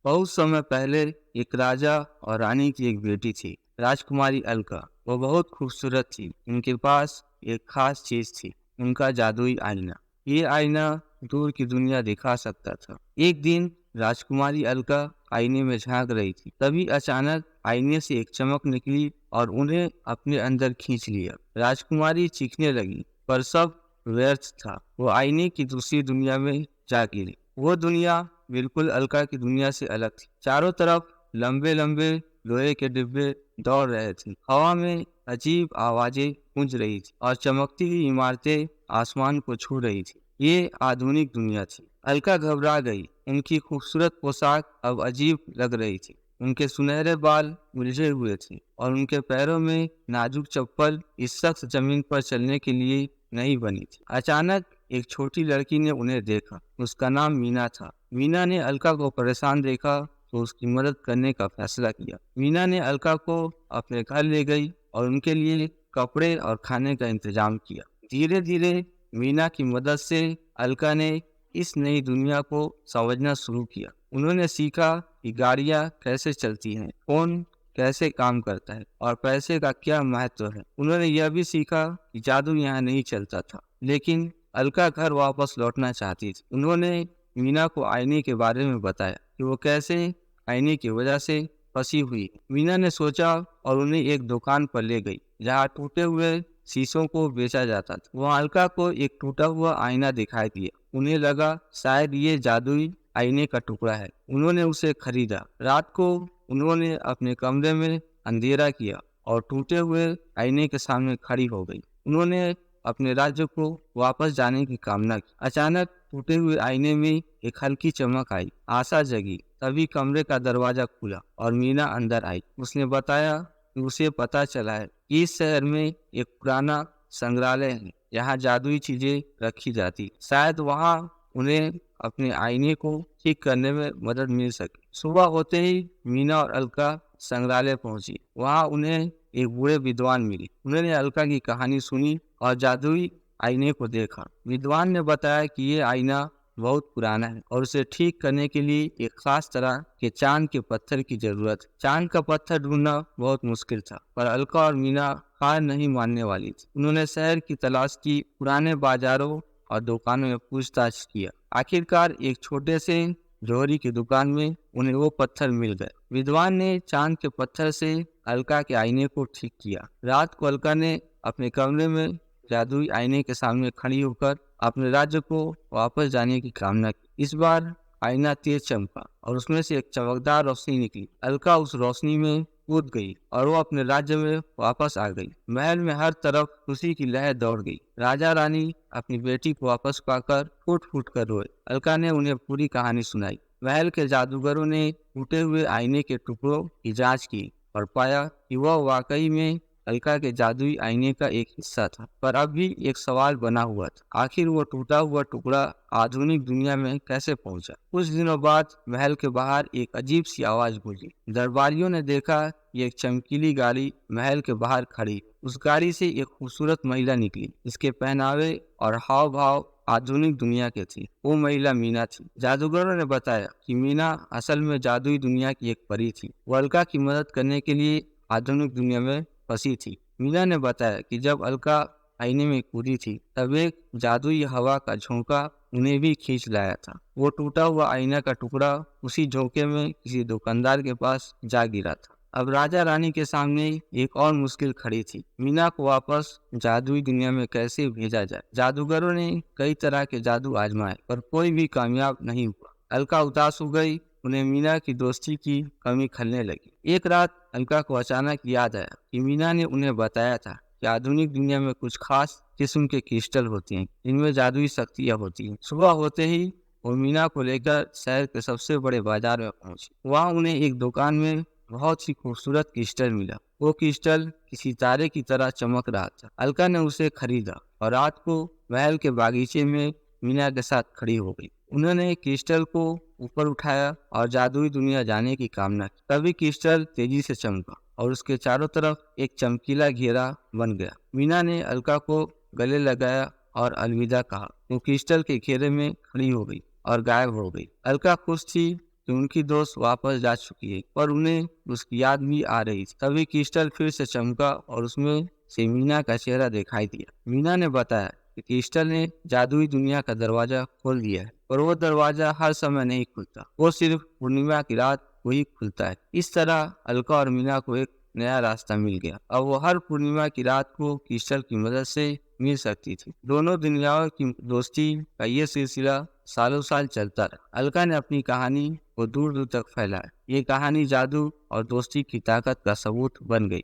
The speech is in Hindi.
बहुत समय पहले एक राजा और रानी की एक बेटी थी, राजकुमारी अलका। वो बहुत खूबसूरत थी। उनके पास एक खास चीज थी, उनका जादुई आईना। ये आईना दूर की दुनिया दिखा सकता था। एक दिन राजकुमारी अलका आईने में झांक रही थी, तभी अचानक आईने से एक चमक निकली और उन्हें अपने अंदर खींच लिया। राजकुमारी चीखने लगी, पर सब व्यर्थ था। वो आईने की दूसरी दुनिया में जा गिरी। वो दुनिया बिल्कुल अलका की दुनिया से अलग थी। चारों तरफ लंबे लंबे लोहे के डिब्बे दौड़ रहे थे। हवा में अजीब आवाजें गूंज रही थी और चमकती हुई इमारतें आसमान को छू रही थी। ये आधुनिक दुनिया थी। अलका घबरा गई। उनकी खूबसूरत पोशाक अब अजीब लग रही थी। उनके सुनहरे बाल उलझे हुए थे और उनके पैरों में नाजुक चप्पल इस सख्त जमीन पर चलने के लिए नहीं बनी थी। अचानक एक छोटी लड़की ने उन्हें देखा। उसका नाम मीना था। मीना ने अलका को परेशान देखा तो उसकी मदद करने का फैसला किया। मीना ने अलका को अपने घर ले गई और उनके लिए कपड़े और खाने का इंतजाम किया। धीरे धीरे मीना की मदद से अलका ने इस नई दुनिया को समझना शुरू किया। उन्होंने सीखा कि गाड़ियां कैसे चलती हैं, फोन कैसे काम करता है और पैसे का क्या महत्व है। उन्होंने यह भी सीखा कि जादू यहाँ नहीं चलता था, लेकिन अलका घर वापस लौटना चाहती थी। उन्होंने मीना को आईने के बारे में बताया कि वो कैसे आईने की वजह से फंसी हुई है। मीना ने सोचा और उन्हें एक दुकान पर ले गई जहाँ टूटे हुए शीशों को बेचा जाता था। वहाँ अलका को एक टूटा हुआ आईना दिखाई दिया। उन्हें लगा शायद ये जादुई आईने का टुकड़ा है। उन्होंने उसे खरीदा। रात को उन्होंने अपने कमरे में अंधेरा किया और टूटे हुए आईने के सामने खड़ी हो गई। उन्होंने अपने राज्य को वापस जाने की कामना की। अचानक टूटे हुए आईने में एक हल्की चमक आई। आशा जगी। तभी कमरे का दरवाजा खुला और मीना अंदर आई। उसने बताया कि उसे पता चला है कि इस शहर में एक पुराना संग्रहालय है, यहाँ जादुई चीजें रखी जाती। शायद वहाँ उन्हें अपने आईने को ठीक करने में मदद मिल सके। सुबह होते ही मीना और अलका संग्रहालय पहुंची। वहाँ उन्हें एक बूढ़े विद्वान मिले। उन्होंने अलका की कहानी सुनी और जादुई आईने को देखा। विद्वान ने बताया कि ये आईना बहुत पुराना है और उसे ठीक करने के लिए एक खास तरह के चांद के पत्थर की जरूरत है। चांद का पत्थर ढूंढना बहुत मुश्किल था, पर अलका और मीना हार नहीं मानने वाली थी। उन्होंने शहर की तलाश की, पुराने बाजारों और दुकानों में पूछताछ किया। आखिरकार एक छोटे से जौहरी की दुकान में उन्हें वो पत्थर मिल गए। विद्वान ने चांद के पत्थर से अलका के आईने को ठीक किया। रात को अलका ने अपने कमरे में जादुई आईने के सामने खड़ी होकर अपने राज्य को वापस जाने की कामना की। इस बार आईना तेज चमका और उसमें से एक चमकदार रोशनी निकली। अलका उस रोशनी में कूद गई और वो अपने राज्य में वापस आ गई। महल में हर तरफ खुशी की लहर दौड़ गई। राजा रानी अपनी बेटी को वापस पाकर फूट फूट कर रोए। अलका ने उन्हें पूरी कहानी सुनाई। महल के जादूगरों ने टूटे हुए आईने के टुकड़ों की जांच की और पाया कि वह वाकई में अलका के जादुई आईने का एक हिस्सा था। पर अब भी एक सवाल बना हुआ था, आखिर वो टूटा हुआ टुकड़ा आधुनिक दुनिया में कैसे पहुंचा। कुछ दिनों बाद महल के बाहर एक अजीब सी आवाज गूंजी। दरबारियों ने देखा कि एक चमकीली गाड़ी महल के बाहर खड़ी। उस गाड़ी से एक खूबसूरत महिला निकली। इसके पहनावे और हाव भाव आधुनिक दुनिया के थे। वो महिला मीना थी। जादूगरों ने बताया कि मीना असल में जादुई दुनिया की एक परी थी। वो अलका की मदद करने के लिए आधुनिक दुनिया में फंसी थी। मीना ने बताया कि जब अलका आईने में कूदी थी, तब एक जादुई हवा का झोंका उन्हें भी खींच लाया था। वो टूटा हुआ आईना का टुकड़ा उसी झोंके में किसी दुकानदार के पास जा गिरा था। अब राजा रानी के सामने एक और मुश्किल खड़ी थी। मीना को वापस जादुई दुनिया में कैसे भेजा जाए। जादूगरों ने कई तरह के जादू आजमाए, पर कोई भी कामयाब नहीं हुआ। अलका उदास हो गई। उन्हें मीना की दोस्ती की कमी खलने लगी। एक रात अलका को अचानक याद आया कि मीना ने उन्हें बताया था कि आधुनिक दुनिया में कुछ खास किस्म के क्रिस्टल होते हैं, जिनमें जादुई शक्तियां होती हैं। सुबह होते ही वो मीना को लेकर शहर के सबसे बड़े बाजार में पहुंची। वहां उन्हें एक दुकान में बहुत सी खूबसूरत क्रिस्टल मिला। वो क्रिस्टल किसी तारे की तरह चमक रहा था। अलका ने उसे खरीदा और रात को महल के बागीचे में मीना के साथ खड़ी हो गई। उन्होंने क्रिस्टल को ऊपर उठाया और जादुई दुनिया जाने की कामना की। तभी क्रिस्टल तेजी से चमका और उसके चारों तरफ एक चमकीला घेरा बन गया। मीना ने अलका को गले लगाया और अलविदा कहा। वो क्रिस्टल के घेरे में खड़ी हो गई और गायब हो गई। अलका खुश थी कि उनकी दोस्त वापस जा चुकी है, पर उन्हें उसकी याद भी आ रही थी। तभी क्रिस्टल फिर से चमका और उसमें से मीना का चेहरा दिखाई दिया। मीना ने बताया कि क्रिस्टल ने जादुई दुनिया का दरवाजा खोल दिया है, पर वो दरवाजा हर समय नहीं खुलता, वो सिर्फ पूर्णिमा की रात को ही खुलता है। इस तरह अलका और मीना को एक नया रास्ता मिल गया। अब वो हर पूर्णिमा की रात को क्रिस्टल की मदद से मिल सकती थी। दोनों दुनियाओं की दोस्ती का ये सिलसिला सालों साल चलता रहा। अलका ने अपनी कहानी को दूर दूर तक फैलाया। ये कहानी जादू और दोस्ती की ताकत का सबूत बन गई।